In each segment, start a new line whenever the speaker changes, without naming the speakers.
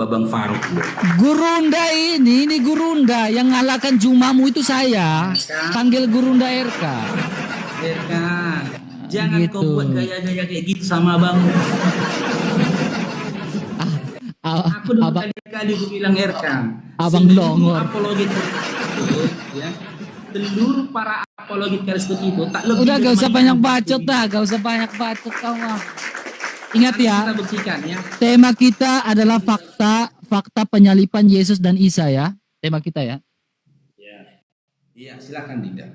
Babang Faruk.
Gurunda ini Gurunda yang ngalahkan Jumamu itu saya. Panggil Gurunda RK.
RK, jangan
Gitu.
kau buat gaya-gaya kayak gitu sama Bang. Aku udah kali-kali aku bilang RK.
Abang Longor.
Apologi itu, ya. Seluruh para apologi Kristen itu tak lebih.
Udah gak usah banyak bacot dah, gak usah banyak bacot kamu. Ingat ya,
Kita buktikan ya.
tema kita adalah fakta penyalipan Yesus dan Isa ya. Tema kita ya.
Iya, silakan Dinda.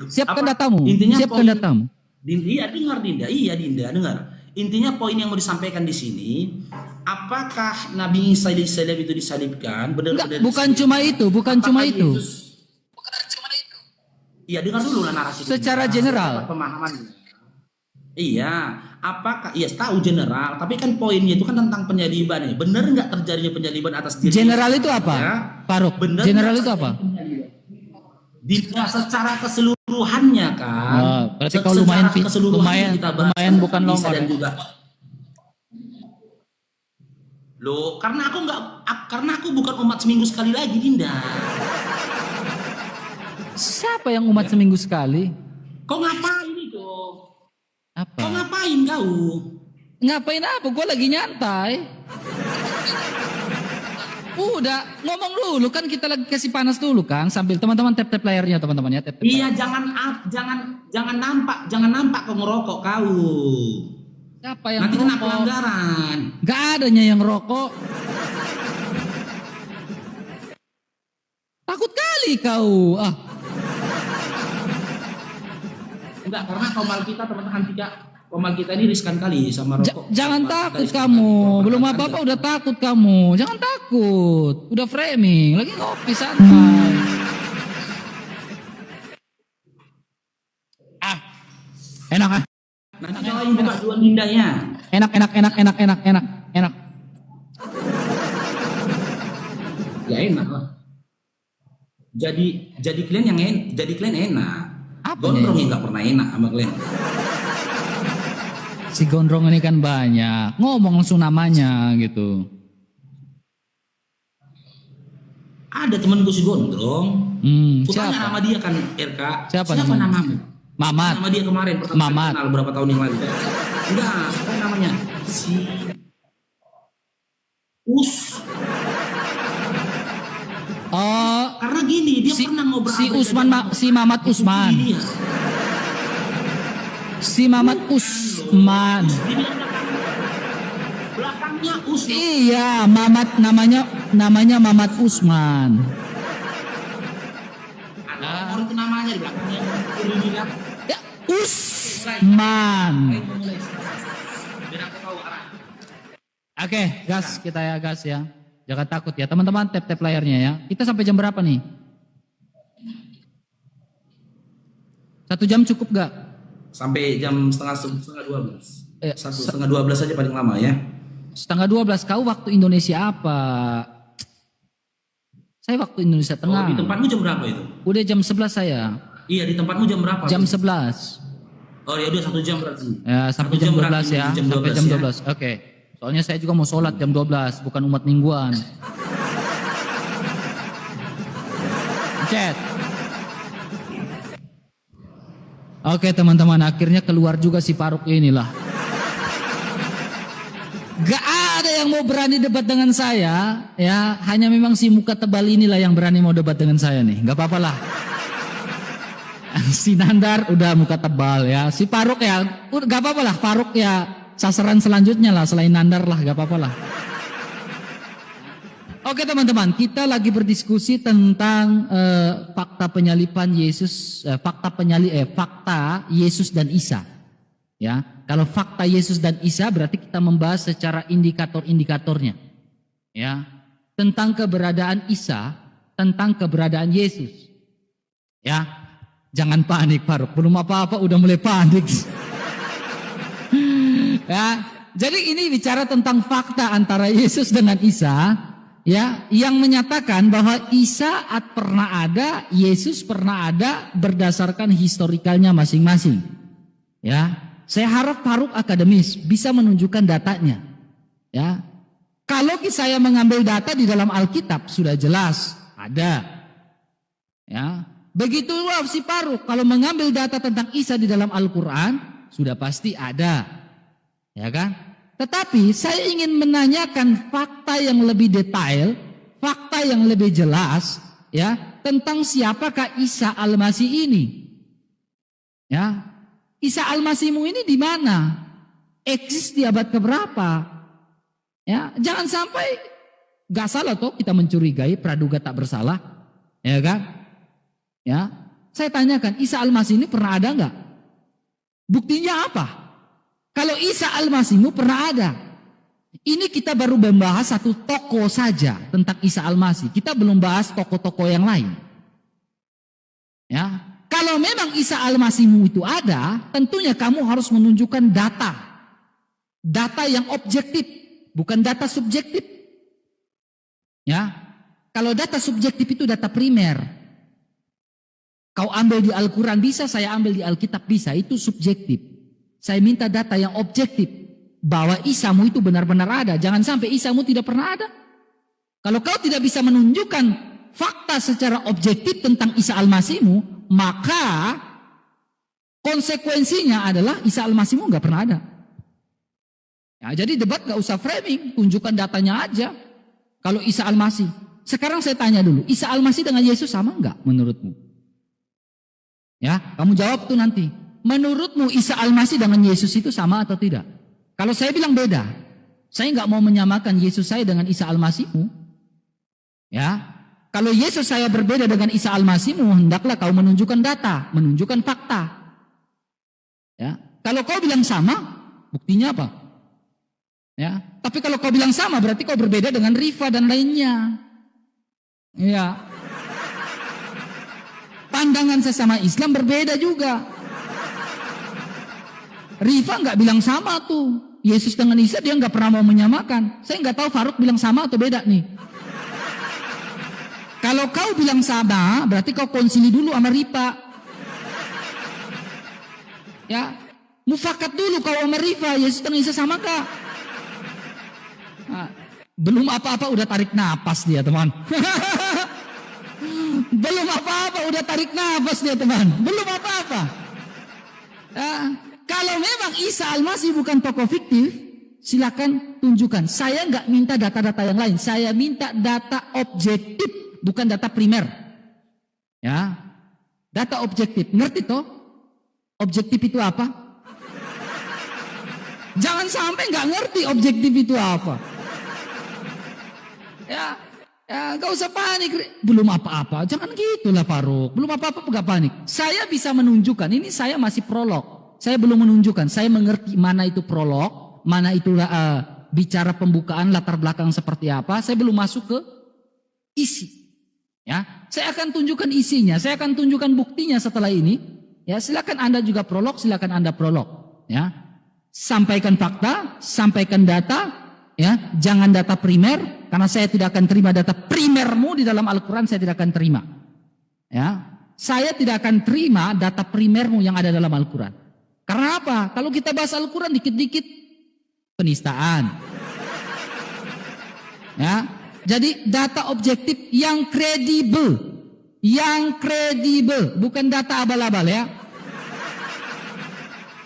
Siapkan datamu.
Intinya
Siapkan
poin,
datamu.
Iya dengar Dinda. Iya Dinda dengar. Intinya poin yang mau disampaikan di sini, apakah Nabi Isa itu disalibkan? Benar-benar
Bukan cuma itu, bukan cuma itu.
Iya dengar dulu lah narasi.
Secara general.
Pemahaman. Iya, apakah? Iya tahu general, tapi kan poinnya itu kan tentang penyaliban ya. Benar nggak terjadinya penyaliban atas diri?
General itu apa?
Ya?
Faruk,
Benar
general itu apa?
Secara keseluruhannya kan.
Berarti kau lumayan bukan longor.
Dan juga. Loh, karena aku bukan umat seminggu sekali lagi, Dinda.
Siapa yang umat seminggu sekali?
Kau ngapain itu?
Apa?
Kau ngapain kau?
Ngapain apa? Gue lagi nyantai. Udah ngomong dulu kan, kita lagi kasih panas dulu kan, sambil teman-teman tap layarnya teman-teman ya, tap.
Iya, jangan nampak kau ngerokok kau.
Siapa yang
nanti kena
rokok?
Pelanggaran.
Gak adanya yang rokok. Takut kali kau.
Enggak, karena komal kita teman-teman komal kita ini riskan kali sama rokok.
Jangan takut kamu. Belum apa-apa udah takut kamu. Jangan takut. Udah framing. Lagi ngopi santai. Enak ah.
Nanti cobain buka dua indahnya.
Enak.
Ya enak lah. Jadi kalian enak.
Apa
Gondrong yang nggak pernah enak sama kalian.
Si gondrong ini kan banyak. Ngomong langsung namanya gitu.
Ada temen gue si gondrong. Tanya
Siapa?
nama dia kan RK.
Siapa
namamu?
Mamat.
Nama dia kemarin pertama kali kenal berapa tahun yang lalu. Enggak, apa namanya? Si
Oh,
karena gini, dia pernah ngobrol
si Mamat Usman. Si Mamat Usman.
Belakangnya
Iya, Mamat namanya Mamat Usman.
Ada itu namanya di belakangnya.
Ya, Usman. Oke, gas kita ya, gas ya. Jangan takut ya, teman-teman tap layarnya ya. Kita sampai jam berapa nih? 1 jam cukup gak?
Sampai jam setengah 12. 1:30 aja paling lama ya.
11:30. Kau waktu Indonesia apa? Saya waktu Indonesia Tengah.
Di tempatmu jam berapa itu?
Udah jam 11 saya.
Iya, di tempatmu jam berapa?
Jam 11.
Oh ya udah 1 jam berarti.
Ya, sampai jam 12 ya. Sampai jam 12.
Ya.
Oke. Soalnya saya juga mau sholat jam 12, bukan umat mingguan. Chat. Oke teman-teman, akhirnya keluar juga si Faruk inilah. Gak ada yang mau berani debat dengan saya, ya. Hanya memang si muka tebal inilah yang berani mau debat dengan saya nih. Gak apa-apa lah. Si Nandar udah muka tebal ya. Si Faruk ya, gak apa-apa lah. Faruk ya sasaran selanjutnya lah, selain Nandar lah, gak apa-apa lah. Oke teman-teman, kita lagi berdiskusi tentang fakta penyalipan Yesus, fakta Yesus dan Isa. Ya, kalau fakta Yesus dan Isa berarti kita membahas secara indikator-indikatornya. Ya, tentang keberadaan Isa, tentang keberadaan Yesus. Ya, jangan panik Faruk, belum apa-apa udah mulai panik. Ya, jadi ini bicara tentang fakta antara Yesus dengan Isa, ya, yang menyatakan bahwa Isa pernah ada, Yesus pernah ada berdasarkan historikalnya masing-masing. Ya, saya harap Faruk akademis bisa menunjukkan datanya. Ya, lagi saya mengambil data di dalam Alkitab, sudah jelas ada. Ya, begitu si Faruk kalau mengambil data tentang Isa di dalam Al-Quran, sudah pasti ada. Ya kan? Tetapi saya ingin menanyakan fakta yang lebih detail, fakta yang lebih jelas, ya, tentang siapakah Isa Al-Masih ini. Ya, Isa Al-Masihmu ini di mana? Eksis di abad keberapa? Ya, jangan sampai gak salah toh kita mencurigai praduga tak bersalah, ya kan? Ya, saya tanyakan, Isa Al-Masih ini pernah ada nggak? Buktinya apa? Kalau Isa Al-Masihmu pernah ada, ini kita baru membahas satu tokoh saja tentang Isa Al-Masih. Kita belum bahas tokoh-tokoh yang lain. Ya, kalau memang Isa Al-Masihmu itu ada, tentunya kamu harus menunjukkan data, data yang objektif, bukan data subjektif. Ya, kalau data subjektif itu data primer. Kau ambil di Al-Quran bisa, saya ambil di Alkitab bisa, itu subjektif. Saya minta data yang objektif, bahwa Isamu itu benar-benar ada. Jangan sampai Isamu tidak pernah ada. Kalau kau tidak bisa menunjukkan fakta secara objektif tentang Isa Al-Masihmu, maka konsekuensinya adalah Isa Al-Masihmu nggak pernah ada. Ya, jadi debat gak usah framing, tunjukkan datanya aja. Kalau Isa Al-Masih, sekarang saya tanya dulu, Isa Al-Masih dengan Yesus sama nggak menurutmu? Ya, kamu jawab tuh nanti. Menurutmu Isa Al-Masih dengan Yesus itu sama atau tidak? Kalau saya bilang beda, saya nggak mau menyamakan Yesus saya dengan Isa Al-Masihmu. Ya, kalau Yesus saya berbeda dengan Isa Al-Masihmu, hendaklah kau menunjukkan data, menunjukkan fakta. Ya, kalau kau bilang sama, buktinya apa? Ya, tapi kalau kau bilang sama, berarti kau berbeda dengan Rifa dan lainnya. Ya. Pandangan sesama Islam berbeda juga. Rifa nggak bilang sama tuh. Yesus dengan Isa dia nggak pernah mau menyamakan. Saya nggak tahu Faruk bilang sama atau beda nih. Kalau kau bilang sama, berarti kau konsili dulu sama Rifa. Ya, mufakat dulu kau sama Rifa. Yesus dengan Isa sama kak? Nah, belum apa-apa udah tarik napas dia teman. Belum apa-apa udah tarik nafas dia teman. Belum apa-apa. Ya, kalau memang Isa Al-Masih bukan tokoh fiktif, silakan tunjukkan. Saya nggak minta data-data yang lain. Saya minta data objektif, bukan data primer. Ya, data objektif. Ngerti toh? Objektif itu apa? Jangan sampai nggak ngerti objektif itu apa. Ya, gak usah panik. Belum apa-apa. Jangan gitulah Faruk. Belum apa-apa gak panik. Saya bisa menunjukkan. Ini saya masih prolog. Saya belum menunjukkan. Saya mengerti mana itu prolog, mana itu bicara pembukaan latar belakang seperti apa. Saya belum masuk ke isi. Ya, saya akan tunjukkan isinya. Saya akan tunjukkan buktinya setelah ini. Ya, silakan Anda juga prolog. Silakan Anda prolog. Ya, sampaikan fakta, sampaikan data. Ya, jangan data primer, karena saya tidak akan terima data primermu di dalam Al-Quran. Saya tidak akan terima. Ya, saya tidak akan terima data primermu yang ada dalam Al-Quran. Karena apa? Kalau kita bahas Al-Quran dikit-dikit penistaan. Ya, jadi data objektif yang kredibel, bukan data abal-abal ya.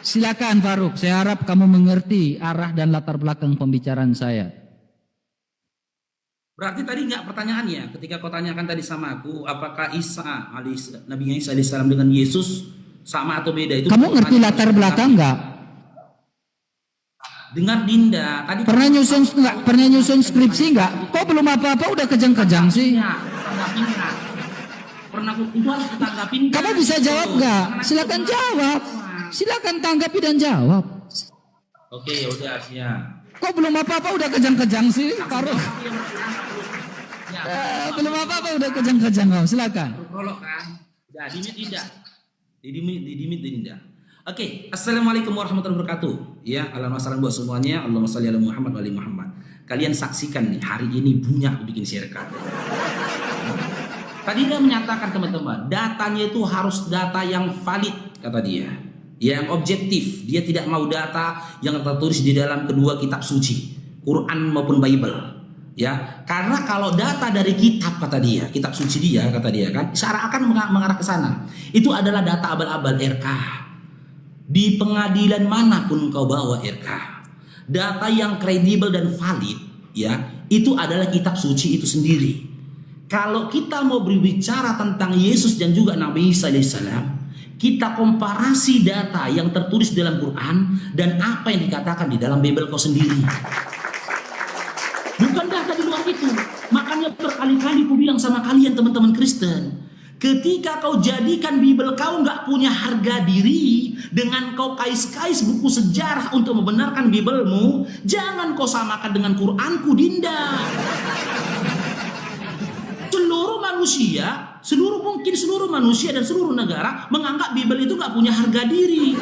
Silakan Faruk, saya harap kamu mengerti arah dan latar belakang pembicaraan saya.
Berarti tadi nggak pertanyaannya ketika kau tanyakan tadi sama aku, apakah Nabi Isa alaihissalam dengan Yesus sama atau beda? Itu
kamu ngerti latar belakang nggak?
Dengar Dinda tadi.
Pernah nyusun skripsi nggak? Kok belum apa-apa udah kejang-kejang sih?
Pernah itu harus ditanggapin.
Kamu bisa jawab nggak? Silakan jawab. Silakan tanggapi dan jawab.
Oke, udah siap.
Kok belum apa-apa udah kejang-kejang sih, Faruk? Belum apa-apa udah kejang-kejang kamu. Silakan.
Prolog kan? Udah dimit Dinda. Oke, assalamualaikum warahmatullahi wabarakatuh. Ya, alhamdulillah buat semuanya. Allahumma shalli ala Muhammad wa ali Muhammad. Kalian saksikan nih, hari ini Bunyak bikin sharekan. Tadi dia menyatakan teman-teman, datanya itu harus data yang valid, kata dia. Yang objektif. Dia tidak mau data yang tertulis di dalam kedua kitab suci, Quran maupun Bible. Ya, karena kalau data dari kitab kata dia, kitab suci dia kata dia kan, seakan mengarah ke sana. Itu adalah data abal-abal RK. Di pengadilan manapun kau bawa RK, data yang kredibel dan valid, ya, itu adalah kitab suci itu sendiri. Kalau kita mau berbicara tentang Yesus dan juga Nabi Isa alaihissalam, kita komparasi data yang tertulis dalam Quran dan apa yang dikatakan di dalam Bible kau sendiri. Bukan data di luar itu. Makanya berkali-kali aku bilang sama kalian teman-teman Kristen, ketika kau jadikan Bible kau nggak punya harga diri dengan kau kais-kais buku sejarah untuk membenarkan Biblemu, jangan kau samakan dengan Quranku, Dinda. Seluruh manusia dan seluruh negara menganggap Bible itu nggak punya harga diri.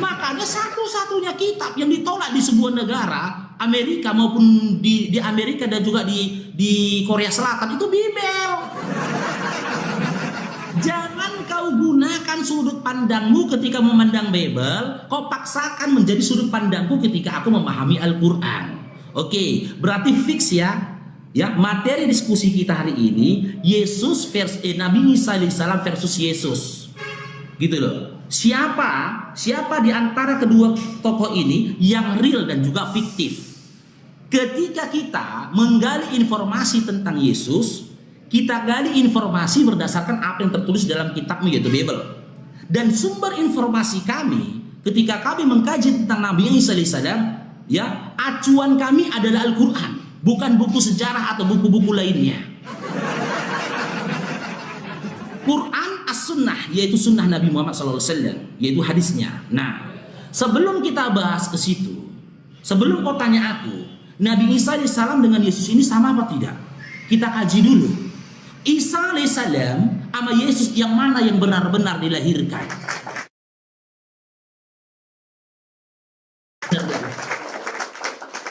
Makanya satu-satunya kitab yang ditolak di sebuah negara, Amerika maupun di Amerika dan juga di Korea Selatan itu Bible. Jangan kau gunakan sudut pandangmu ketika memandang Bible, kau paksakan menjadi sudut pandangku ketika aku memahami Al-Quran. Oke, berarti fix ya. Ya, materi diskusi kita hari ini Nabi Isa alaihissalam versus Yesus. Gitu loh. Siapa di antara kedua tokoh ini yang real dan juga fiktif? Ketika kita menggali informasi tentang Yesus, kita gali informasi berdasarkan apa yang tertulis dalam kitabmu yaitu Bible. Dan sumber informasi kami ketika kami mengkaji tentang Nabi Isa alaihissalam, ya, acuan kami adalah Al-Quran, bukan buku sejarah atau buku-buku lainnya. Quran as-sunnah, yaitu sunnah Nabi Muhammad SAW, yaitu hadisnya. Nah, sebelum kita bahas ke situ, sebelum kau tanya aku, Nabi Isa alaihissalam dengan Yesus ini sama apa tidak? Kita kaji dulu. Isa alaihissalam sama Yesus yang mana yang benar-benar dilahirkan?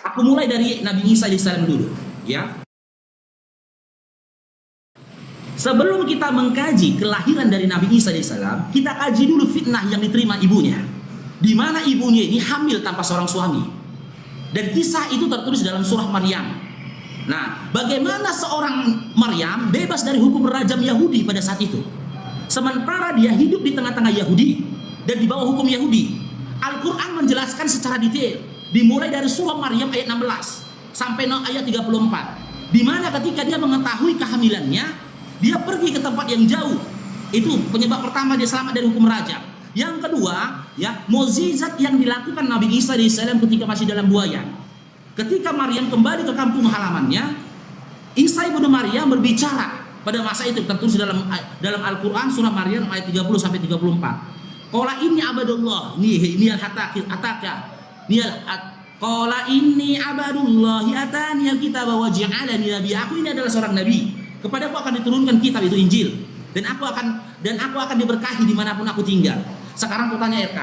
Aku mulai dari Nabi Isa alaihissalam dulu, ya. Sebelum kita mengkaji kelahiran dari Nabi Isa alaihissalam, kita kaji dulu fitnah yang diterima ibunya. Di mana ibunya ini hamil tanpa seorang suami. Dan kisah itu tertulis dalam surah Maryam. Nah, bagaimana seorang Maryam bebas dari hukum rajam Yahudi pada saat itu? Sementara dia hidup di tengah-tengah Yahudi dan di bawah hukum Yahudi. Al-Quran menjelaskan secara detail. Dimulai dari surah Maryam ayat 16 sampai ayat 34. Di mana ketika dia mengetahui kehamilannya, dia pergi ke tempat yang jauh. Itu penyebab pertama dia selamat dari hukum rajam. Yang kedua, ya, mukjizat yang dilakukan Nabi Isa alaihissalam ketika masih dalam buayan. Ketika Maryam kembali ke kampung halamannya, Isa ibnu Maryam berbicara pada masa itu tertulis dalam Al-Quran surah Maryam ayat 30 sampai 34. Qala inni abadullah, ini ataka. Qala inni abadullah atani alkitab wa ja'alani nabi. Aku ini adalah seorang nabi. Kepada aku akan diturunkan kitab itu Injil, dan aku akan diberkahi dimanapun aku tinggal. Sekarang aku tanya RK,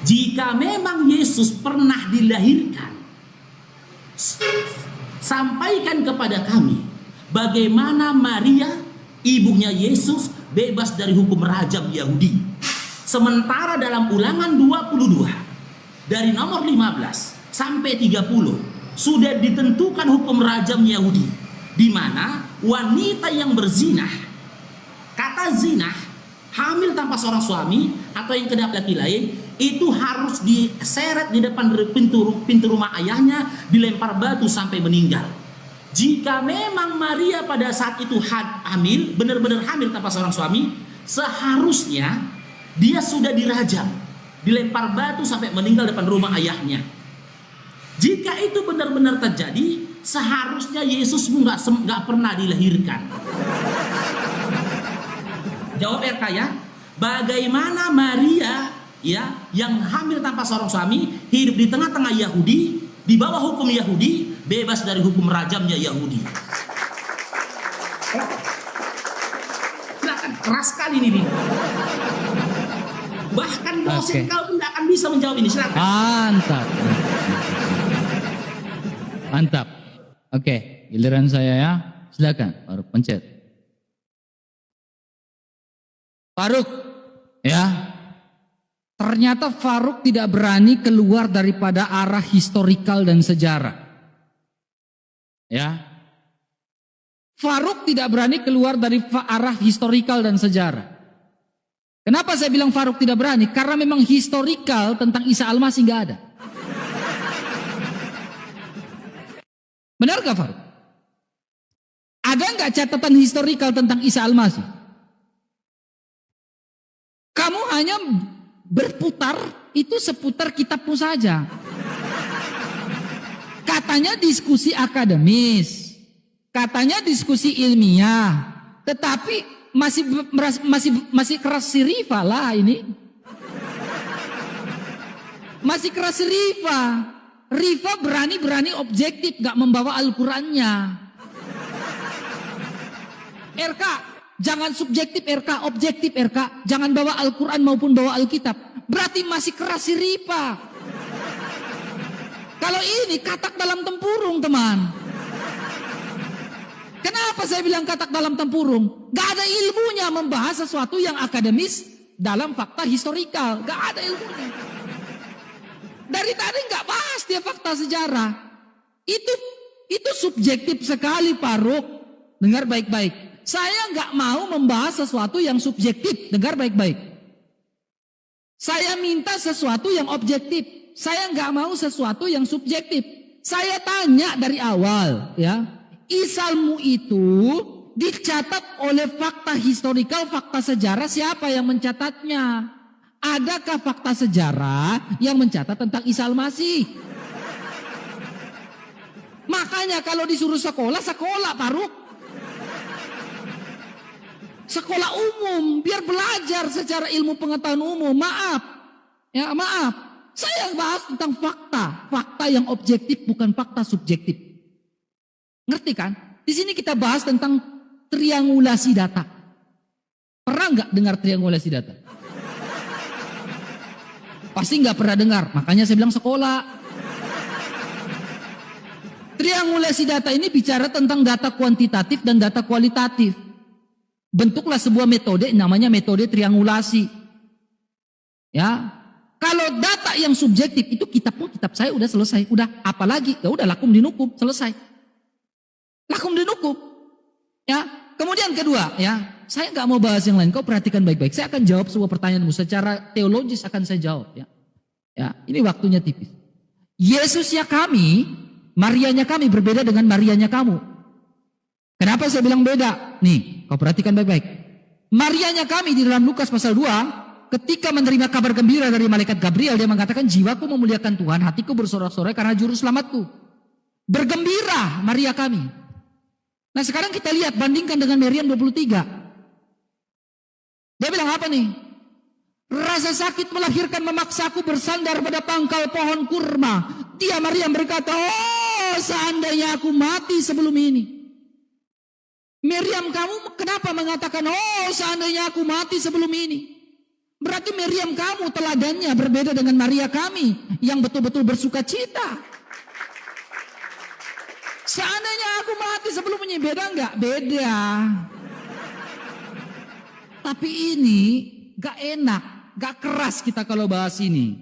jika memang Yesus pernah dilahirkan, sampaikan kepada kami bagaimana Maria ibunya Yesus bebas dari hukum rajam Yahudi. Sementara dalam Ulangan 22 dari nomor 15 sampai 30 sudah ditentukan hukum rajam Yahudi, di mana wanita yang berzinah, kata zinah, hamil tanpa seorang suami atau yang kedap laki lain, itu harus diseret di depan pintu rumah ayahnya, dilempar batu sampai meninggal. Jika memang Maria pada saat itu hamil, benar-benar hamil tanpa seorang suami, seharusnya dia sudah dirajam, dilempar batu sampai meninggal depan rumah ayahnya. Jika itu benar-benar terjadi, seharusnya Yesusmu nggak pernah dilahirkan. Jawab RK ya. Bagaimana Maria, ya, yang hamil tanpa seorang suami, hidup di tengah-tengah Yahudi, di bawah hukum Yahudi, bebas dari hukum rajamnya Yahudi? Silakan, keras sekali ini. Bahkan dosen kau pun tidak akan bisa menjawab ini. Silakan.
Mantap. Mantap. Oke, giliran saya ya. Silakan, Faruk pencet. Faruk, ya. Ternyata Faruk tidak berani keluar daripada arah historikal dan sejarah. Ya. Faruk tidak berani keluar dari arah historikal dan sejarah. Kenapa saya bilang Faruk tidak berani? Karena memang historikal tentang Isa Al-Masih nggak ada. Benar gak Faruk? Ada nggak catatan historikal tentang Isa Al-Masih? Kamu hanya berputar itu seputar kitabmu saja. Katanya diskusi akademis, katanya diskusi ilmiah, tetapi masih keras si Rifa lah ini. Masih keras si Rifa. Rifa berani objektif, gak membawa Al-Qurannya. RK, jangan subjektif RK, objektif RK. Jangan bawa Al-Quran maupun bawa Alkitab. Berarti masih keras si Rifa. Kalau ini katak dalam tempurung teman. Kenapa saya bilang katak dalam tempurung? Gak ada ilmunya membahas sesuatu yang akademis dalam fakta historikal. Gak ada ilmunya. Dari tadi gak bahas dia fakta sejarah. Itu subjektif sekali Faruk. Dengar baik-baik. Saya gak mau membahas sesuatu yang subjektif. Dengar baik-baik. Saya minta sesuatu yang objektif. Saya gak mau sesuatu yang subjektif. Saya tanya dari awal ya. Isalmu itu dicatat oleh fakta historikal, fakta sejarah, siapa yang mencatatnya? Adakah fakta sejarah yang mencatat tentang Isa Al-Masih? Makanya kalau disuruh sekolah Faruk. Sekolah umum, biar belajar secara ilmu pengetahuan umum. Maaf. Saya bahas tentang fakta yang objektif bukan fakta subjektif. Ngerti kan? Di sini kita bahas tentang triangulasi data. Pernah nggak dengar triangulasi data? Pasti nggak pernah dengar. Makanya saya bilang sekolah. Triangulasi data ini bicara tentang data kuantitatif dan data kualitatif. Bentuklah sebuah metode namanya metode triangulasi. Ya. Kalau data yang subjektif itu kitab saya udah selesai. Udah apalagi? Ya udah lakum dinukum, selesai. Lakum dinukum. Ya. Kemudian kedua, ya, saya nggak mau bahas yang lain. Kau perhatikan baik-baik. Saya akan jawab sebuah pertanyaanmu secara teologis akan saya jawab. Ya, ya, ini waktunya tipis. Yesusnya kami, Marianya kami berbeda dengan Marianya kamu. Kenapa saya bilang beda? Nih, kau perhatikan baik-baik. Marianya kami di dalam Lukas pasal 2, ketika menerima kabar gembira dari malaikat Gabriel, dia mengatakan, jiwaku memuliakan Tuhan, hatiku bersorak-sorai karena juru selamatku. Bergembira Maria kami. Nah sekarang kita lihat, bandingkan dengan Maryam 23. Dia bilang apa nih? Rasa sakit melahirkan memaksaku bersandar pada pangkal pohon kurma. Dia Maryam berkata, oh seandainya aku mati sebelum ini. Maryam kamu kenapa mengatakan, oh seandainya aku mati sebelum ini. Berarti Maryam kamu teladannya berbeda dengan Maria kami yang betul-betul bersuka cita. Seandainya aku mati sebelum ini, beda enggak? Beda. Tapi ini gak enak, gak keras kita kalau bahas ini.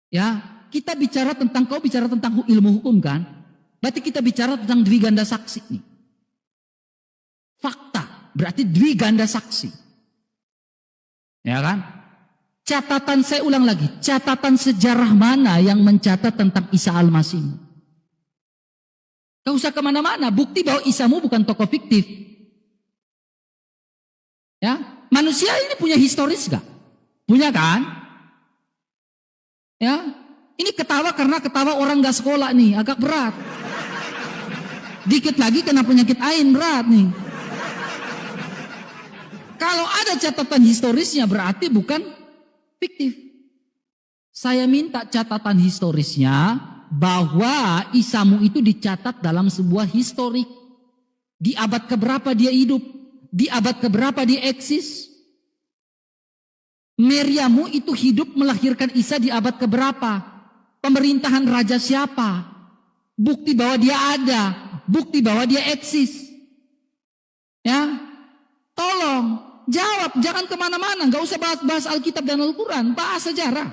Ya, kita bicara tentang, kau bicara tentang ilmu hukum kan? Berarti kita bicara tentang dwiganda saksi nih. Fakta, berarti dwiganda saksi. Ya kan? Catatan, saya ulang lagi, catatan sejarah mana yang mencatat tentang Isa Al-Masih? Gak usah kemana-mana, bukti bahwa Isamu bukan tokoh fiktif. Ya, manusia ini punya historis gak? Punya kan? Ya, ini ketawa karena ketawa orang gak sekolah nih, agak berat. Dikit lagi kena penyakit ain, berat nih. Kalau ada catatan historisnya berarti bukan fiktif. Saya minta catatan historisnya bahwa Isamu itu dicatat dalam sebuah historik. Di abad keberapa dia hidup? Di abad keberapa dia eksis? Maryammu itu hidup melahirkan Isa di abad keberapa? Pemerintahan raja siapa? Bukti bahwa dia ada, bukti bahwa dia eksis. Ya, tolong jawab, jangan kemana-mana, nggak usah bahas Alkitab dan Al-Quran, bahas sejarah.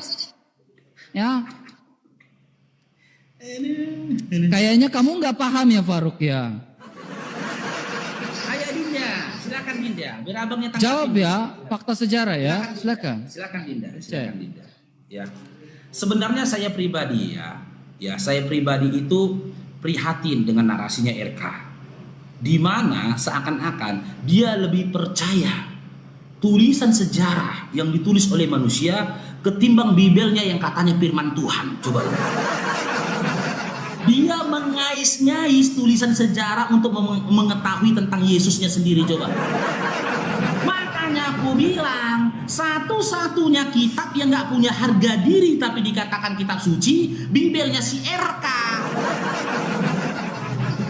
Ya. Kayaknya kamu nggak paham ya Faruk ya.
Ayo Dinda, silakan Dinda. Biar abangnya tanggapi.
Jawab ya, fakta sejarah ya. Silakan.
Silakan Dinda, silakan Dinda. Ya. Sebenarnya saya pribadi saya pribadi itu prihatin dengan narasinya RK. Di mana seakan-akan dia lebih percaya tulisan sejarah yang ditulis oleh manusia ketimbang Bibelnya yang katanya firman Tuhan. Coba. Dia mengais-ngais tulisan sejarah untuk mengetahui tentang Yesusnya sendiri, coba. Makanya aku bilang, satu-satunya kitab yang gak punya harga diri tapi dikatakan kitab suci, Bibelnya si RK.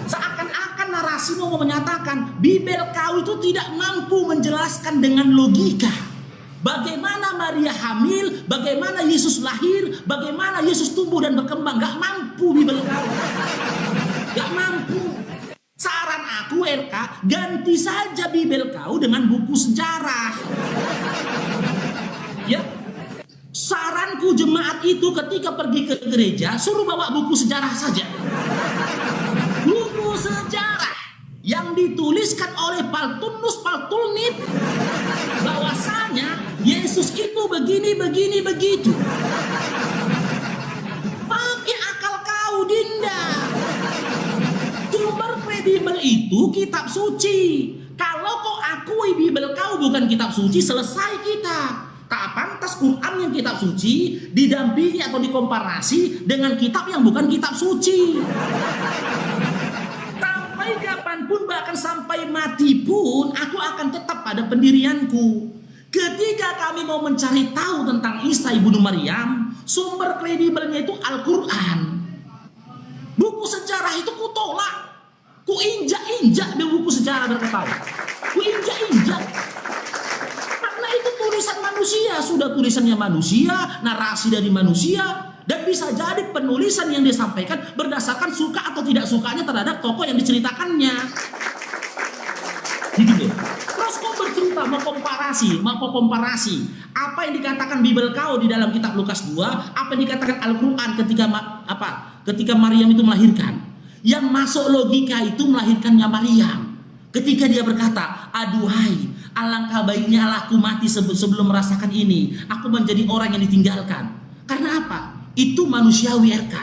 Seakan-akan narasimu mau menyatakan Bibel kau itu tidak mampu menjelaskan dengan logika bagaimana Maria hamil, bagaimana Yesus lahir, bagaimana Yesus tumbuh dan berkembang. Gak mampu Bibel kau. Gak mampu. Saran aku RK, ganti saja Bibel kau dengan buku sejarah. Ya. Saranku jemaat itu ketika pergi ke gereja, suruh bawa buku sejarah saja. Buku sejarah yang dituliskan oleh Paltunus Paltulnit bahwasanya Yesus itu begini begitu. Pakai akal kau Dinda. Sumber kredibel itu kitab suci. Kalau kau akui Bibel kau bukan kitab suci, selesai kita. Tak pantas Quran yang kitab suci didampingi atau dikomparasi dengan kitab yang bukan kitab suci. Sampai kapanpun, bahkan sampai mati pun, aku akan tetap pada pendirianku. Ketika kami mau mencari tahu tentang Isa ibnu Maryam, sumber kredibelnya itu Al-Quran. Buku sejarah itu kutolak. Ku injak-injak di buku sejarah berkata. Ku injak-injak. Karena itu tulisan manusia, sudah tulisannya manusia, narasi dari manusia. Dan bisa jadi penulisan yang disampaikan berdasarkan suka atau tidak sukanya terhadap tokoh yang diceritakannya. Gitu deh. Terus kau bercerita mau komparasi apa yang dikatakan Bibel kau di dalam kitab Lukas 2, apa yang dikatakan Al-Quran ketika Maryam itu melahirkan. Yang masuk logika itu melahirkannya Maryam. Ketika dia berkata, aduhai, alangkah baiknya aku mati sebelum merasakan ini. Aku menjadi orang yang ditinggalkan. Karena apa? Itu manusiawi RK.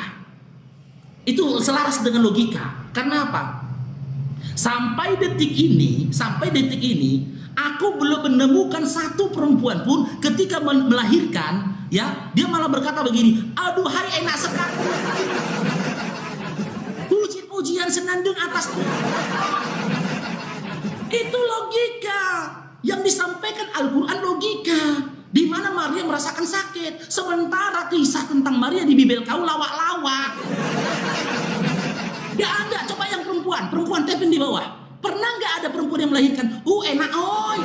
Itu selaras dengan logika. Karena apa? Sampai detik ini, aku belum menemukan satu perempuan pun ketika melahirkan, ya, dia malah berkata begini, aduhai enak sekali. Puji-pujian senandung atas Tuhan. Itu logika yang disampaikan Al-Quran, logika. Di mana Maria merasakan sakit, sementara kisah tentang Maria di Bibel kau lawak-lawak. Gak ada, coba yang perempuan tepin di bawah. Pernah gak ada perempuan yang melahirkan? Enak oi.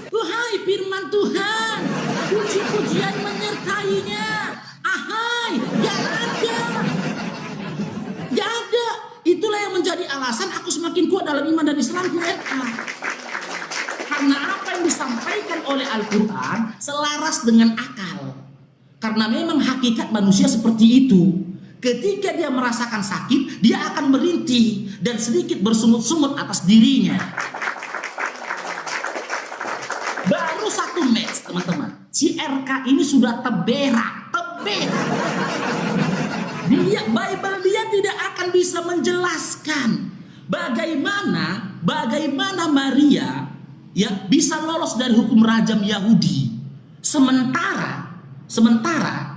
Tuhai firman Tuhan. Puji-pujian menyertainya. Ahai, gak ada. Itulah yang menjadi alasan aku semakin kuat dalam iman dan Islamku RK. Karena apa yang disampaikan oleh Al-Quran selaras dengan akal. Karena memang hakikat manusia seperti itu. Ketika dia merasakan sakit, dia akan merintih dan sedikit bersungut-sungut atas dirinya. Baru satu match teman-teman. Si RK ini sudah teberak. Bible dia tidak akan bisa menjelaskan bagaimana Maria ya bisa lolos dari hukum rajam Yahudi. Sementara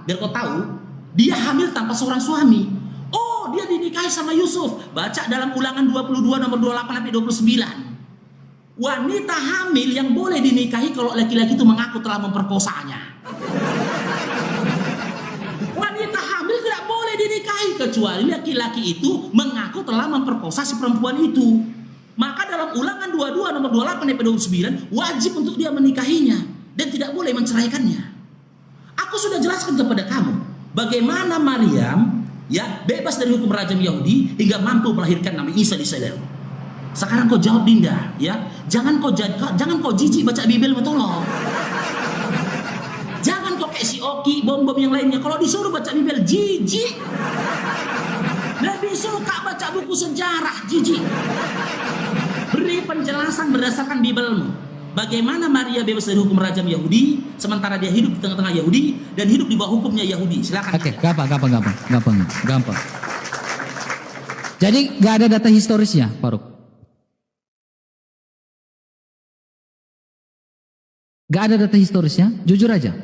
biar kau tahu, dia hamil tanpa seorang suami. Oh, dia dinikahi sama Yusuf. Baca dalam Ulangan 22 nomor 28 sampai 29. Wanita hamil yang boleh dinikahi kalau laki-laki itu mengaku telah memperkosanya. Wanita hamil tidak boleh dinikahi kecuali laki-laki itu mengaku telah memperkosa si perempuan itu. Maka dalam Ulangan 22 nomor 28 sampai 29 wajib untuk dia menikahinya dan tidak boleh menceraikannya. Aku sudah jelaskan kepada kamu bagaimana Maryam ya bebas dari hukum rajam Yahudi hingga mampu melahirkan Nabi Isa di Salem. Sekarang kau jawab Dinda ya. Jangan kau jijik baca Bibel, tolong. Jangan kau kayak si Oki, bom-bom yang lainnya. Kalau disuruh baca Bible, jijik. Lebih suka baca buku sejarah, jijik. Beri penjelasan berdasarkan Biblemu. Bagaimana Maria bebas dari hukum rajam Yahudi, sementara dia hidup di tengah-tengah Yahudi dan hidup di bawah hukumnya Yahudi. Silakan.
Oke, gampang. Jadi nggak ada data historisnya, Faruk. Nggak ada data historisnya, jujur aja.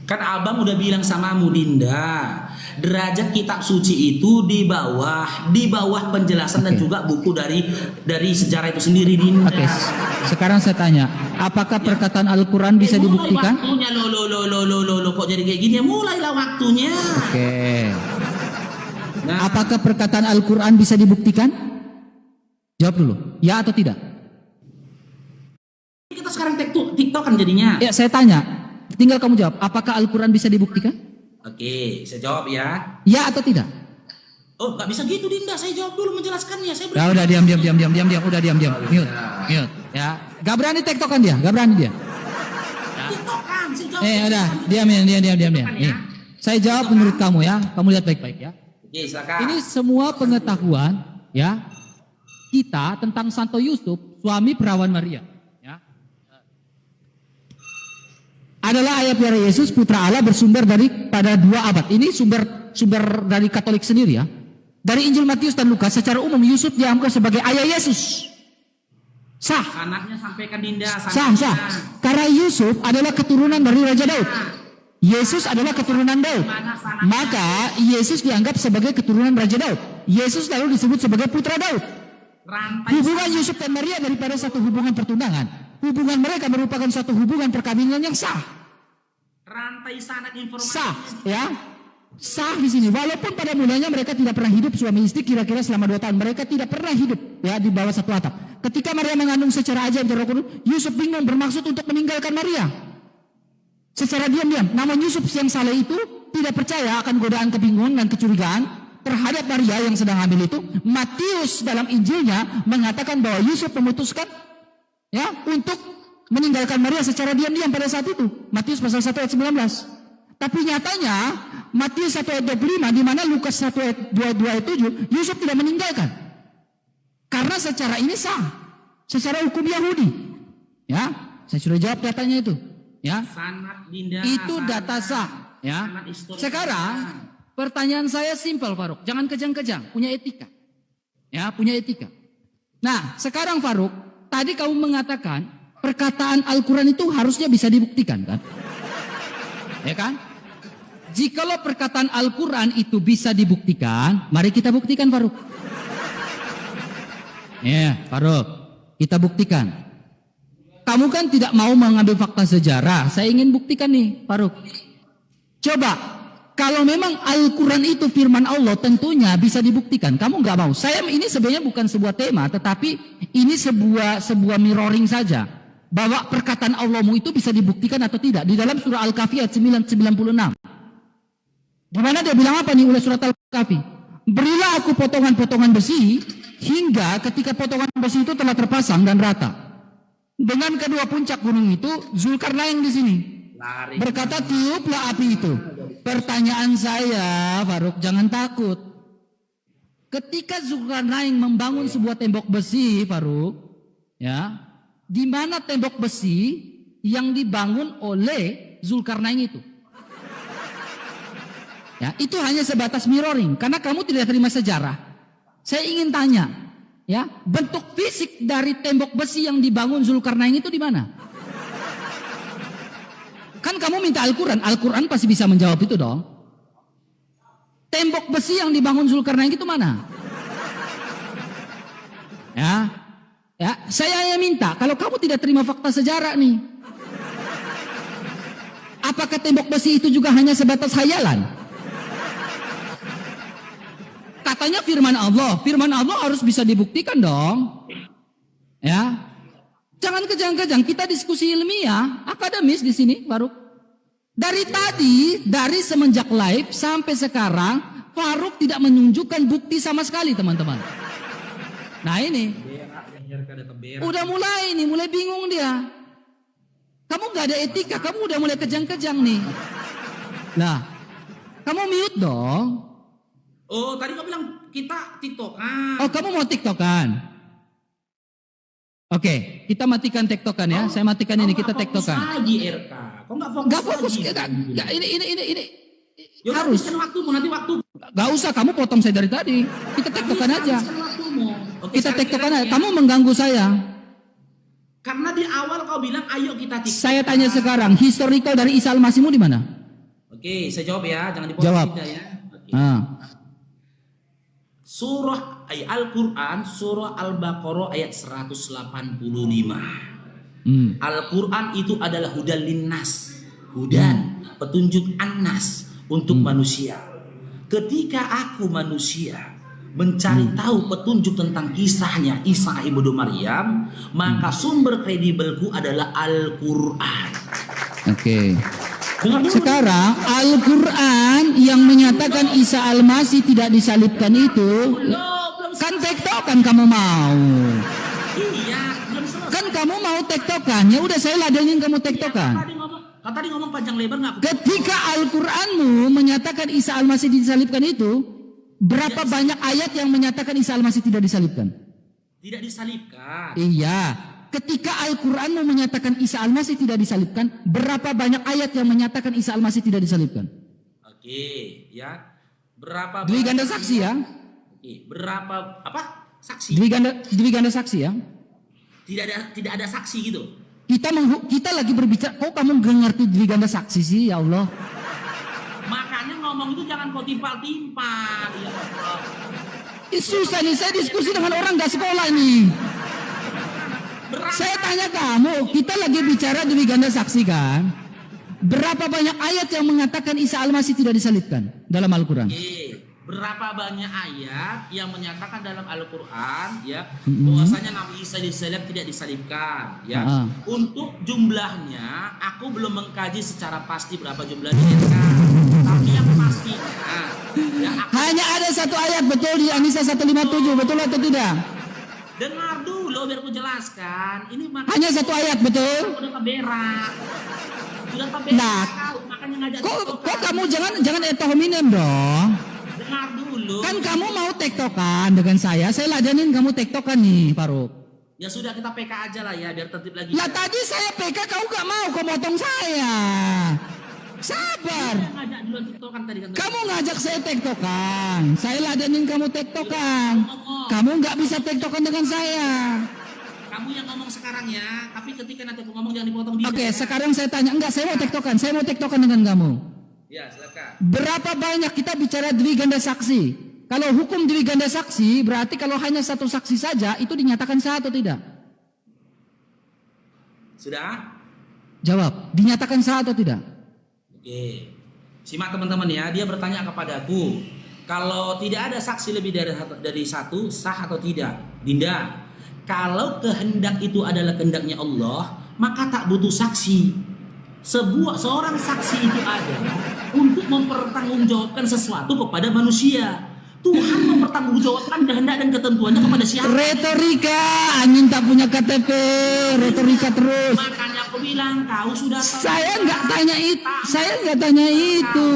Kan abang udah bilang samamu, Dinda, derajat kitab suci itu di bawah penjelasan dan juga buku dari sejarah itu sendiri, Dinda.
Oke, sekarang saya tanya, apakah perkataan Al-Quran bisa dibuktikan?
Mulai waktunya, lo, kok jadi kayak gini? Mulailah waktunya.
Oke.
Nah,
Apakah perkataan Al-Quran bisa dibuktikan? Jawab dulu, ya atau tidak?
kita sekarang TikTok kan jadinya.
Ya, saya tanya, tinggal kamu jawab, apakah Al-Quran bisa dibuktikan?
Oke, saya jawab ya.
Ya atau tidak?
Oh, nggak bisa gitu, Dinda. Saya jawab dulu menjelaskannya. Saya
Ya udah diam, udah diam. Mute. Ya, gak berani tektokan dia, gak berani dia.
TikTok kan, saya jawab.
Udah, diam. Nih, saya jawab menurut kamu ya, kamu lihat baik-baik ya.
Oke, silakan.
Ini semua pengetahuan ya kita tentang Santo Yusuf, suami perawan Maria. Ya. Adalah ayah piara Yesus, putra Allah bersumber pada 2 abad. Ini sumber dari Katolik sendiri ya. Dari Injil Matius dan Lukas, secara umum Yusuf dianggap sebagai ayah Yesus. Sah.
Anaknya sampaikan, Dinda.
Sah. Karena Yusuf adalah keturunan dari Raja Daud. Yesus adalah keturunan Daud. Maka Yesus dianggap sebagai keturunan Raja Daud. Yesus lalu disebut sebagai putra Daud. Hubungan Yusuf dan Maria daripada satu hubungan pertunangan. Hubungan mereka merupakan suatu hubungan perkawinan yang sah.
Rantai sanak informasi.
Sah, ya. Sah di sini. Walaupun pada mulanya mereka tidak pernah hidup suami istri kira-kira selama 2 tahun. Mereka tidak pernah hidup ya di bawah satu atap. Ketika Maria mengandung secara ajaib dari Roh Kudus, Yusuf bingung bermaksud untuk meninggalkan Maria. Secara diam-diam, namun Yusuf yang saleh itu tidak percaya akan godaan kebingungan dan kecurigaan terhadap Maria yang sedang hamil itu. Matius dalam Injilnya mengatakan bahwa Yusuf memutuskan ya untuk meninggalkan Maria secara diam-diam pada saat itu. Matius pasal 1 ayat 19. Tapi nyatanya Matius 1 ayat 25 di mana Lukas 1 ayat 22 ayat 7 Yusuf tidak meninggalkan. Karena secara ini sah, secara hukum Yahudi. Ya, saya sudah jawab datanya itu. Ya,
Sangat, Dinda.
itu data sah. Ya. Sekarang pertanyaan saya simpel, Faruk. Jangan kejang-kejang. Punya etika. Ya, punya etika. Nah, sekarang Faruk, tadi kamu mengatakan perkataan Al-Quran itu harusnya bisa dibuktikan, kan? Ya kan? Jikalau perkataan Al-Quran itu bisa dibuktikan, mari kita buktikan, Faruk. Ya, Faruk, kita buktikan. Kamu kan tidak mau mengambil fakta sejarah. Saya ingin buktikan nih, Faruk. Coba, kalau memang Al-Quran itu firman Allah, tentunya bisa dibuktikan. Kamu nggak mau. Saya ini sebenarnya bukan sebuah tema, tetapi ini sebuah mirroring saja. Bahwa perkataan Allahmu itu bisa dibuktikan atau tidak. Di dalam surah Al-Kahfi ayat 996. Di mana dia bilang apa nih oleh surat Al-Kahfi? Berilah aku potongan-potongan besi, hingga ketika potongan besi itu telah terpasang dan rata. Dengan kedua puncak gunung itu, Zulkarnain di sini berkata, tiuplah api itu. Pertanyaan saya, Faruk, jangan takut. Ketika Zulkarnain membangun sebuah tembok besi, Faruk, ya, di mana tembok besi yang dibangun oleh Zulkarnain itu? Ya, itu hanya sebatas mirroring, karena kamu tidak terima sejarah. Saya ingin tanya, ya, bentuk fisik dari tembok besi yang dibangun Zulkarnain itu di mana? Kan kamu minta Al-Quran, Al-Quran pasti bisa menjawab itu dong. Tembok besi yang dibangun Zulkarnain itu mana? Ya, saya hanya minta, kalau kamu tidak terima fakta sejarah nih, apakah tembok besi itu juga hanya sebatas hayalan? Katanya firman Allah harus bisa dibuktikan dong. Ya, jangan kejang-kejang, kita diskusi ilmiah, akademis di sini, Faruk. Dari semenjak live sampai sekarang, Faruk tidak menunjukkan bukti sama sekali, teman-teman. Nah ini, udah mulai bingung dia. Kamu nggak ada etika, kamu udah mulai kejang-kejang nih. Lah, kamu mute dong.
Oh, tadi kau bilang kita TikTokan.
Oh, kamu mau TikTokan? Oke, kita matikan TikTokan ya. Saya matikan ini, kita TikTokan.
Lagi RK. Kau nggak fokus?
Nggak fokus,
lagi.
nggak, ini.
Yaudah,
Harus.
habiskan waktumu, nanti waktu.
Gak usah, kamu potong saya dari tadi. Kita tektokan aja.
Habiskan waktumu. Oke,
Kita
sekarang
tektokan
kira
aja.
ya.
Kamu mengganggu saya.
Karena di awal kau bilang ayo kita TikTok.
Saya tanya sekarang, historical dari Isa Al-Masihmu di mana?
Oke, saya jawab ya, jangan dipotong
Jawab.
kita ya. Oke.
Ah.
Surah Al-Quran, surah Al-Baqarah ayat 185. Al-Quran itu adalah hudan linnas, hudan, petunjuk annas untuk manusia. Ketika aku manusia mencari tahu petunjuk tentang kisahnya Isa ibnu Maryam, maka sumber kredibelku adalah Al-Quran.
Oke.
Dengar dulu.
Sekarang Al-Quran yang menyatakan Isa Al-Masih tidak disalibkan itu,
Belum
kan tektokan kamu mau.
Iya, belum selesai.
Kan kamu mau tektokan, ya udah saya ladenin kamu tektokan.
Tadi ngomong panjang lebar nggak?
Ketika Al-Quranmu menyatakan Isa Al-Masih disalibkan itu, berapa banyak ayat yang menyatakan Isa Al-Masih tidak disalibkan?
Tidak disalibkan.
Iya. Ketika Al-Quranmu menyatakan Isa Al-Masih tidak disalibkan, berapa banyak ayat yang menyatakan Isa Al-Masih tidak disalibkan?
Oke, ya. Berapa?
Dwi ganda saksi ya.
Oke, berapa apa? Saksi.
Dwi ganda saksi ya.
Tidak ada saksi gitu.
Kita lagi berbicara, kok kamu gak ngerti dwi ganda saksi sih, ya Allah.
Makanya ngomong itu jangan kau timpal-timpal. Ya Allah.
Susah nih, saya diskusi dengan orang gak sekolah nih. Saya tanya kamu, kita lagi bicara dwi ganda saksi kan? Berapa banyak ayat yang mengatakan Isa Al-Masih tidak disalibkan dalam Al-Quran?
Oke, berapa banyak ayat yang menyatakan dalam Al-Quran ya bahwasanya Nabi Isa disalib tidak disalibkan ya. Untuk jumlahnya aku belum mengkaji secara pasti berapa jumlahnya kan. Tapi yang pastinya ya,
Hanya ada satu ayat betul di An-Nisa 157, betul atau tidak?
dengar dulu biar aku jelaskan. Ini
Hanya satu ayat betul?
udah keberak. Sudah keberak
Nah,
kau, makanya ngajak
Kok
TikTokan.
kamu jangan et hominem dong?
Dengar dulu.
Kan kamu mau tektokan dengan saya ladenin kamu tektokan nih, Faruk.
Ya sudah kita PK aja lah ya biar tertib lagi.
Lah tadi saya PK kau gak mau, kau motong saya. Sabar.
Yang ngajak duluan TikTokan tadi kan.
Kamu ngajak saya tektokan, saya ladenin kamu tektokan. Kamu nggak bisa tektokan dengan saya.
Kamu yang ngomong sekarang ya, tapi ketika nanti aku ngomong jangan dipotong dia.
Oke, sekarang saya tanya, enggak, saya mau tektokan dengan kamu.
Ya, silakan.
Berapa banyak kita bicara dwi ganda saksi? Kalau hukum dwi ganda saksi, berarti kalau hanya satu saksi saja, itu dinyatakan sah atau tidak?
Sudah?
Jawab, dinyatakan sah atau tidak?
Oke. Simak teman-teman ya, dia bertanya kepadaku, kalau tidak ada saksi lebih dari satu, sah atau tidak? Dinda, kalau kehendak itu adalah kehendaknya Allah, maka tak butuh saksi. Seorang saksi itu ada untuk mempertanggungjawabkan sesuatu kepada manusia. Tuhan mempertanggungjawabkan kehendak dan ketentuannya kepada siapa?
Retorika, angin tak punya KTP, retorika terus.
Makanya aku bilang kau sudah tahu.
Saya nggak tanya itu.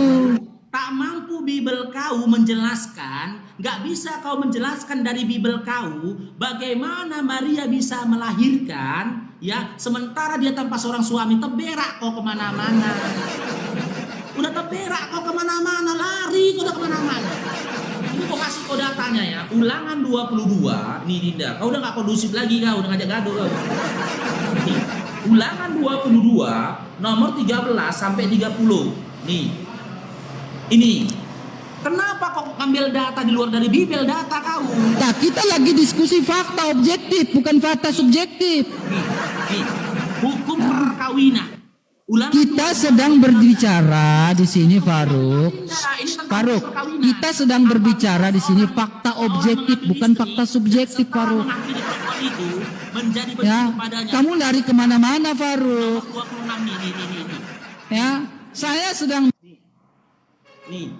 Tak mampu Bibel kau menjelaskan, nggak bisa kau menjelaskan dari Bibel kau bagaimana Maria bisa melahirkan, ya sementara dia tanpa seorang suami. Terberak kau kemana-mana. Udah terberak kau kemana-mana, lari kau udah kemana-mana. Ini kau kasih kau datanya ya, Ulangan 22. Nih Dinda, kau udah nggak kondusif lagi, kau udah ngajak gaduh kau. Nih, Ulangan 22 nomor 13 sampai 30. Nih. Ini. Kenapa kok ngambil data di luar dari Bibel data kau?
Nah, kita lagi diskusi fakta objektif, bukan fakta subjektif.
Nih. Hukum perkawinan. Ulangan
Kita sedang berbicara di sini, Faruk.
Ini tentang
Faruk,
perkawinan.
kita sedang berbicara di sini fakta objektif, bukan fakta subjektif,
Setelah
Faruk.
mengakhiri perempuan itu menjadi benci
Ya,
kepadanya.
kamu lari kemana-mana, Faruk.
26 nih.
Ya, saya sedang.
Nih.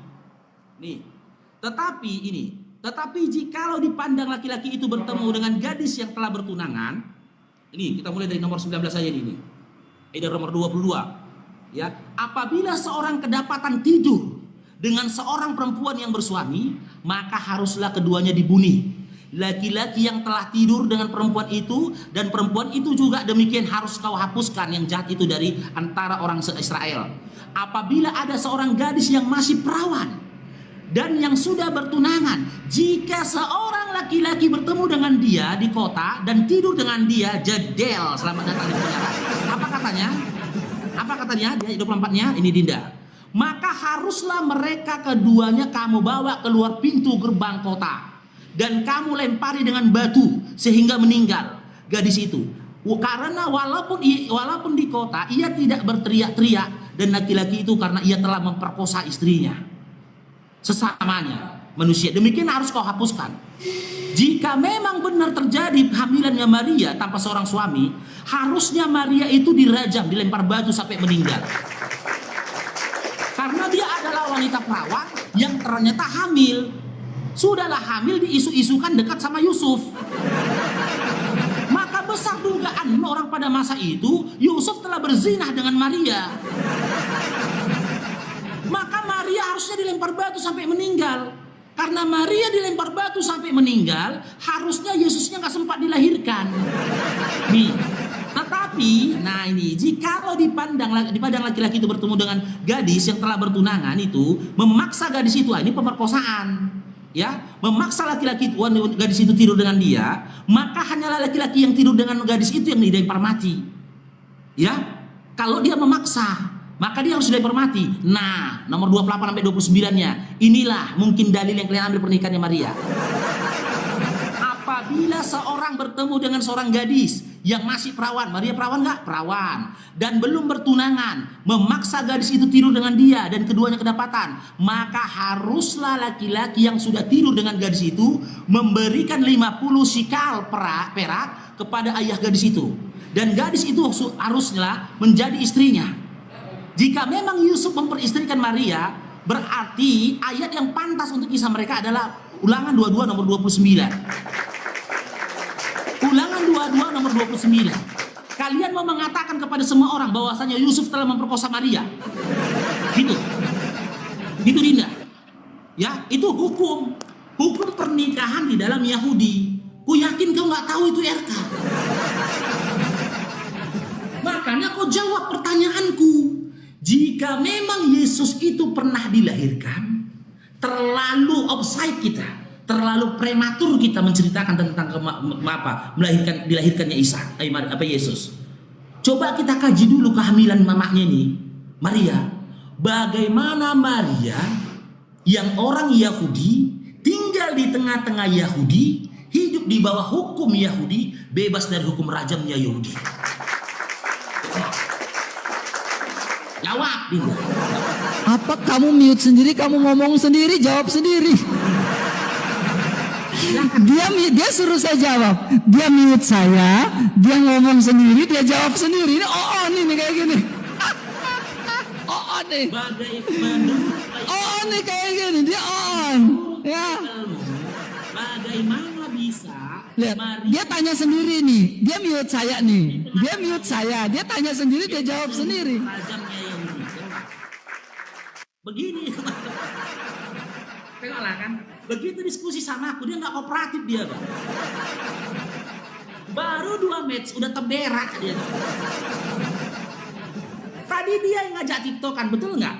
Tetapi jikalau dipandang laki-laki itu bertemu dengan gadis yang telah bertunangan, ini kita mulai dari nomor 19 saja ini. Ayat nomor 22. Ya, apabila seorang kedapatan tidur dengan seorang perempuan yang bersuami, maka haruslah keduanya dibunuh. Laki-laki yang telah tidur dengan perempuan itu dan perempuan itu juga demikian harus kau hapuskan yang jahat itu dari antara orang Israel. Apabila ada seorang gadis yang masih perawan dan yang sudah bertunangan, jika seorang laki-laki bertemu dengan dia di kota dan tidur dengan dia, jedel, selamat datang di penjara. Apa katanya? Apa katanya? Di ayat 24-nya ini Dinda. Maka haruslah mereka keduanya kamu bawa keluar pintu gerbang kota dan kamu lempari dengan batu sehingga meninggal gadis itu. Karena walaupun di kota ia tidak berteriak-teriak, dan laki-laki itu karena ia telah memperkosa istrinya sesamanya manusia. Demikian harus kau hapuskan. Jika memang benar terjadi kehamilannya Maria tanpa seorang suami, harusnya Maria itu dirajam, dilempar batu sampai meninggal. Karena dia adalah wanita perawan yang ternyata hamil. Sudahlah hamil, diisu-isukan dekat sama Yusuf. Maka besar dugaan orang pada masa itu, Yusuf telah berzinah dengan Maria. Maka Maria harusnya dilempar batu sampai meninggal. Karena Maria dilempar batu sampai meninggal, harusnya Yesusnya nggak sempat dilahirkan. Nih, tetapi, nah ini, jika dipandang laki-laki itu bertemu dengan gadis yang telah bertunangan itu, memaksa gadis itu, ini pemerkosaan, ya, memaksa laki-laki itu, gadis itu tidur dengan dia, maka hanyalah laki-laki yang tidur dengan gadis itu yang dilempar mati, ya. Kalau dia memaksa, maka dia harus dilempar mati. Nah, nomor 28 sampai 29-nya. Inilah mungkin dalil yang kalian ambil pernikahannya Maria. Apabila seorang bertemu dengan seorang gadis yang masih perawan, Maria perawan nggak? Perawan. Dan belum bertunangan, memaksa gadis itu tidur dengan dia dan keduanya kedapatan, maka haruslah laki-laki yang sudah tidur dengan gadis itu memberikan 50 sikal perak kepada ayah gadis itu. Dan gadis itu haruslah menjadi istrinya. Jika memang Yusuf memperistrikan Maria, berarti ayat yang pantas untuk kisah mereka adalah Ulangan 22 nomor 29. Ulangan 22 nomor 29. Kalian mau mengatakan kepada semua orang bahwasanya Yusuf telah memperkosa Maria. Gitu. Gitu Dinda. Ya, itu hukum pernikahan di dalam Yahudi. Ku yakin kau nggak tahu itu RK. Makanya kau jawab pertanyaanku. Jika memang Yesus itu pernah dilahirkan, terlalu offside kita, terlalu prematur kita menceritakan tentang dilahirkannya Yesus. Coba kita kaji dulu kehamilan mamanya ini, Maria. Bagaimana Maria yang orang Yahudi, tinggal di tengah-tengah Yahudi, hidup di bawah hukum Yahudi, bebas dari hukum rajamnya Yahudi. Jawab, Dinda.
Apa kamu mute sendiri, kamu ngomong sendiri, jawab sendiri. Dia suruh saya jawab. Dia mute saya, dia ngomong sendiri, dia jawab sendiri. Ini nih kayak gini. Nih. Nih kayak gini, dia on. Ya.
Bagaimana bisa?
Lihat, dia tanya sendiri nih. Dia mute saya nih. Dia mute saya, dia tanya sendiri, dia jawab sendiri.
Begini, tengoklah kan, begitu diskusi sama aku, dia nggak kooperatif dia, Bang. Baru 2 match udah terberak dia. Tadi dia yang ngajak tiktokan, betul nggak?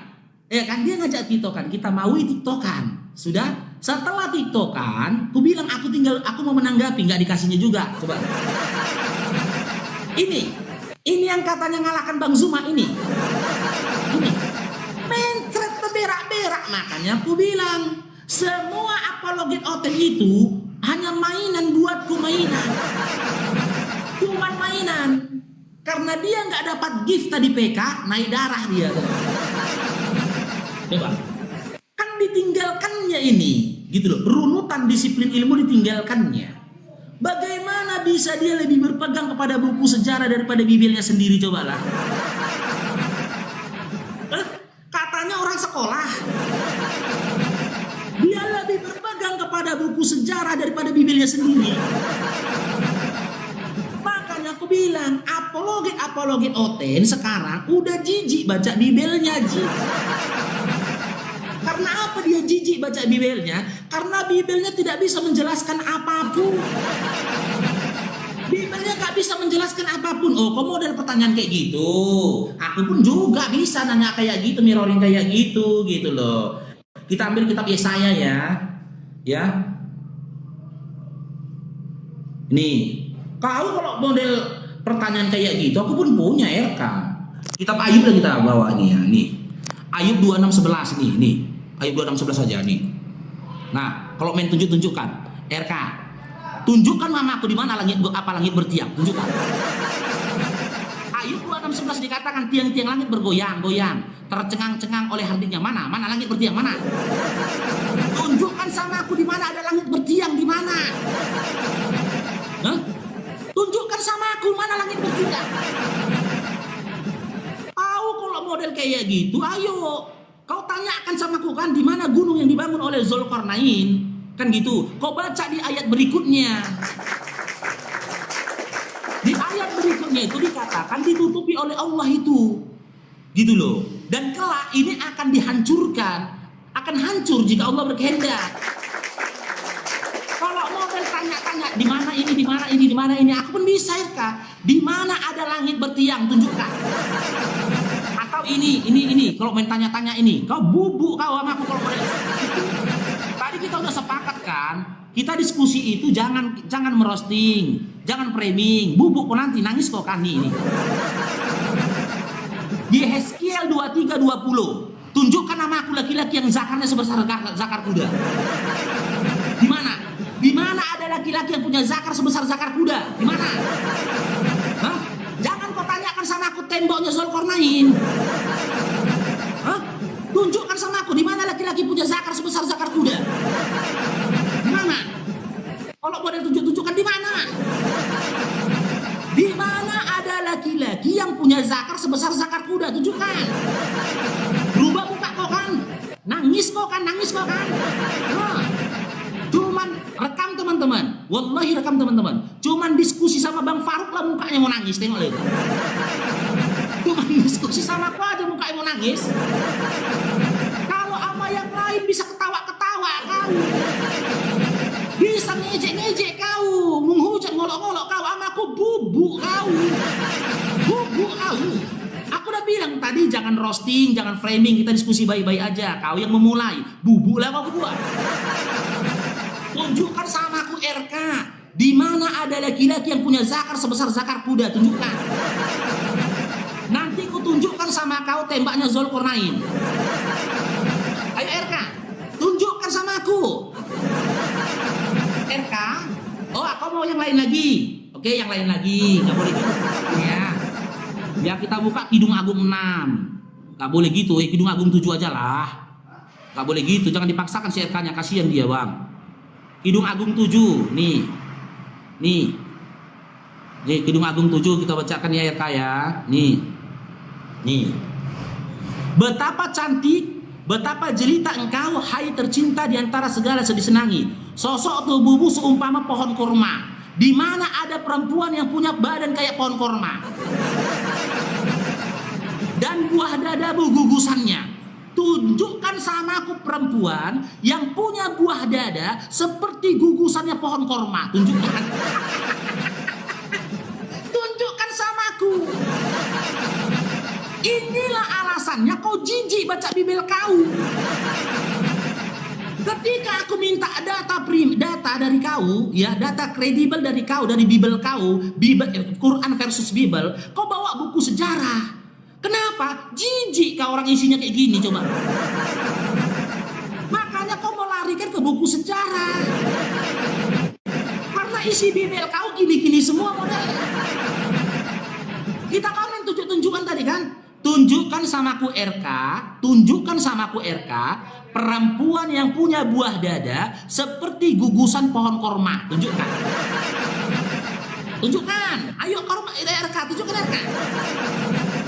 Ya kan, dia ngajak tiktokan, kita maui tiktokan, sudah. Setelah tiktokan, aku bilang aku mau menanggapi, nggak dikasihnya juga, coba. Ini yang katanya ngalahkan Bang Zuma ini. Mencret berak-berak, makanya aku bilang semua apologet oten itu hanya mainan buatku, cuman mainan. Karena dia nggak dapat gift tadi PK, naik darah dia. Coba, kan ditinggalkannya ini, gitu loh. Runutan disiplin ilmu ditinggalkannya. Bagaimana bisa dia lebih berpegang kepada buku sejarah daripada Bibelnya sendiri, cobalah. Katanya orang sekolah, dia lebih berpegang kepada buku sejarah daripada Bibelnya sendiri. Makanya aku aku bilang, apologet Oten sekarang udah jijik baca Bibelnya, Ji. Karena apa dia jijik baca Bibelnya? Karena Bibelnya tidak bisa menjelaskan apapun. Bibelnya gak bisa menjelaskan apapun. Oh, kok model pertanyaan kayak gitu? Aku pun juga bisa nanya kayak gitu, mirroring kayak gitu, gitu loh. Kita ambil kitab Yesaya ya. Ya. Nih, kau kalau model pertanyaan kayak gitu, aku pun punya RK. Kitab Ayub yang kita bawa nih ya, nih. Ayub 26:11 nih. Ayub 26:11 aja nih. Nah, kalau main tunjukkan RK. Tunjukkan mamaku di mana langit bertiang, tunjukkan. Ayub 26:11 dikatakan tiang-tiang langit bergoyang-goyang, tercengang-cengang oleh hardiknya. Mana langit bertiang, mana? Tunjukkan sama aku di mana ada langit bertiang, di mana? Hah? Tunjukkan sama aku mana langit bertiang. Tahu kalau model kayak gitu, ayo kau tanyakan sama aku kan di mana gunung yang dibangun oleh Zulkarnain. Kan gitu. Kau baca di ayat berikutnya. Di ayat berikutnya itu dikatakan ditutupi oleh Allah itu. Gitu loh. Dan kelak ini akan dihancurkan. Akan hancur jika Allah berkehendak. Kalau model tanya-tanya di mana ini, aku pun bisa ya. Di mana ada langit bertiang, tunjukkan. Atau ini. Kalau main tanya-tanya ini, kau bubuk kau sama aku kalau model. Tadi kita udah sepakat kan, kita diskusi itu jangan merosting, jangan framing, bubuk kok nanti nangis kok kan ini. Di Yeskiel 23:20, tunjukkan nama aku laki-laki yang zakarnya sebesar zakar kuda. Di mana? Di mana ada laki-laki yang punya zakar sebesar zakar kuda? Di mana? Hah? Jangan kau tanyakan sama aku temboknya Zulkarnain. Hah? Tunjukkan sama aku di mana laki-laki punya zakar sebesar zakar kuda. Di mana? Kalau boleh tunjukkan di mana? Di mana ada laki-laki yang punya zakar sebesar zakar kuda? Tunjukkan. Berubah muka kau kan? Nangis kau kan? Nah, cuman rekam teman-teman. Wallahi rekam teman-teman. Cuman diskusi sama Bang Faruk lah mukanya mau nangis, tengok lihat. Cuman diskusi sama kau aja mukanya mau nangis. Kalau sama yang lain bisa ketawa-ketawa kau. Bisa ngejek-ngejek kau, menghujat ngolok-ngolok kau, sama aku bubuk kau. Aku udah bilang tadi jangan roasting, jangan framing, kita diskusi baik-baik aja. Kau yang memulai, bubuk lah kau berdua. Tunjukkan sama aku RK, di mana ada laki-laki yang punya zakar sebesar zakar kuda, tunjukkan. Nanti ku tunjukkan sama kau tembaknya Zulkarnain. Ayo RK, tunjukkan sama aku. RK, oh aku mau yang lain lagi. Oke, yang lain lagi, nggak boleh gitu. Ya kita buka Kidung Agung 6. Nggak boleh gitu, Kidung Agung 7 aja lah. Nggak boleh gitu, jangan dipaksakan si RK-nya, kasihan dia bang. Kidung Agung 7, nih Kidung Agung 7 kita bacakan ya RK ya. Nih. Betapa cantik, betapa jelita engkau, hai tercinta di antara segala disenangi. Sosok tubuhmu seumpama pohon kurma. Di mana ada perempuan yang punya badan kayak pohon kurma. Dan buah dadamu gugusannya. Tunjukkan sama aku perempuan yang punya buah dada seperti gugusannya pohon kurma. Tunjukkan. Tunjukkan sama aku. Inilah alasannya kau jijik baca Bibel kau. Ketika aku minta data dari kau, ya data kredibel dari kau, dari Bibel kau, Quran versus Bibel, kau bawa buku sejarah. Kenapa? Jijik kau orang isinya kayak gini coba. Makanya kau melarikan ke buku sejarah. Karena isi Bibel kau gini-gini semua model. Kita komen tunjuk-tunjukkan tadi kan? Tunjukkan sama aku RK, perempuan yang punya buah dada seperti gugusan pohon korma. Tunjukkan. Ayo korma RK, tunjukkan RK.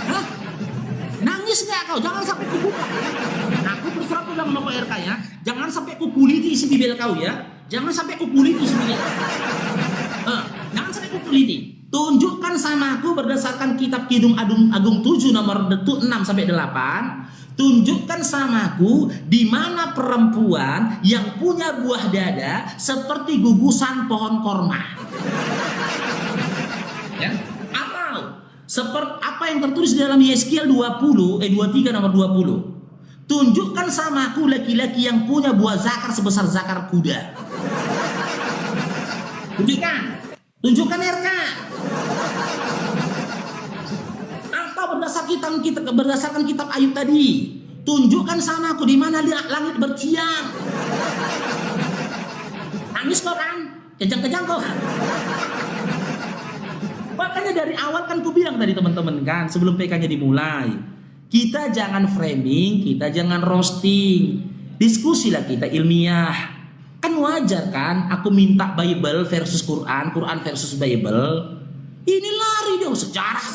Hah? Nangis nggak kau? Jangan sampai kubuka ya. Aku bersurat bilang sama RK ya. Jangan sampai kukuliti isi Bibel kau ya. Jangan sampai kukuliti isi Bibel. Jangan sampai kukuliti. Tunjukkan sama aku berdasarkan kitab Kidung Agung 7 nomor 6 sampai 8. Tunjukkan sama aku di mana perempuan yang punya buah dada seperti gugusan pohon korma. Ya, atau seperti apa yang tertulis di dalam Yeskiel 23 nomor 20. Tunjukkan sama aku laki-laki yang punya buah zakar sebesar zakar kuda. Tunjukkan RK. Atau berdasarkan kitab Ayub tadi, tunjukkan sama aku di mana langit bertiang. Nangis kok kan? Kejang-kejang kok. Makanya dari awal kan ku bilang tadi teman-teman kan, sebelum PK-nya dimulai, kita jangan framing, kita jangan roasting, diskusilah kita ilmiah. Kan wajar kan aku minta Bible versus Quran, Quran versus Bible. Ini lari dong sejarah.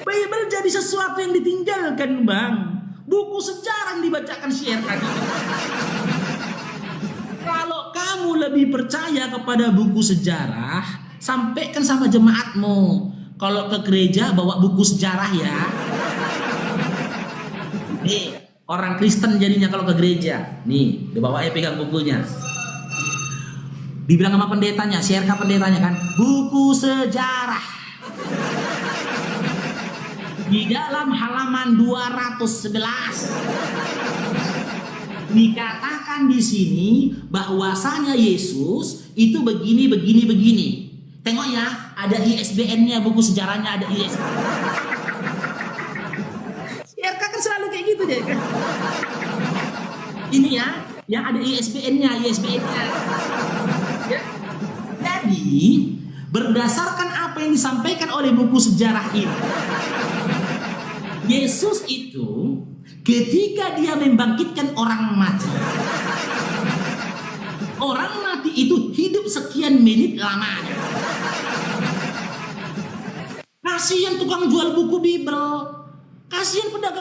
Bible jadi sesuatu yang ditinggalkan, Bang. Buku sejarah yang dibacakan share tadi. Kalau kamu lebih percaya kepada buku sejarah, sampaikan sama jemaatmu. Kalau ke gereja bawa buku sejarah ya. Nih, orang Kristen jadinya kalau ke gereja. Nih, dibawa pegang bukunya. Dibilang sama pendetanya, share ke pendetanya kan, buku sejarah. Di dalam halaman 211 dikatakan di sini bahwasanya Yesus itu begini. Tengok ya, ada ISBN-nya, buku sejarahnya ada ISBN. RK kan selalu kayak gitu deh kan. Ini ya, yang ada ISBN-nya. Ya. Jadi, berdasarkan apa yang disampaikan oleh buku sejarah ini, Yesus itu ketika dia membangkitkan orang mati itu hidup sekian menit lamanya. Kasihan tukang jual buku Bible, kasihan pedagang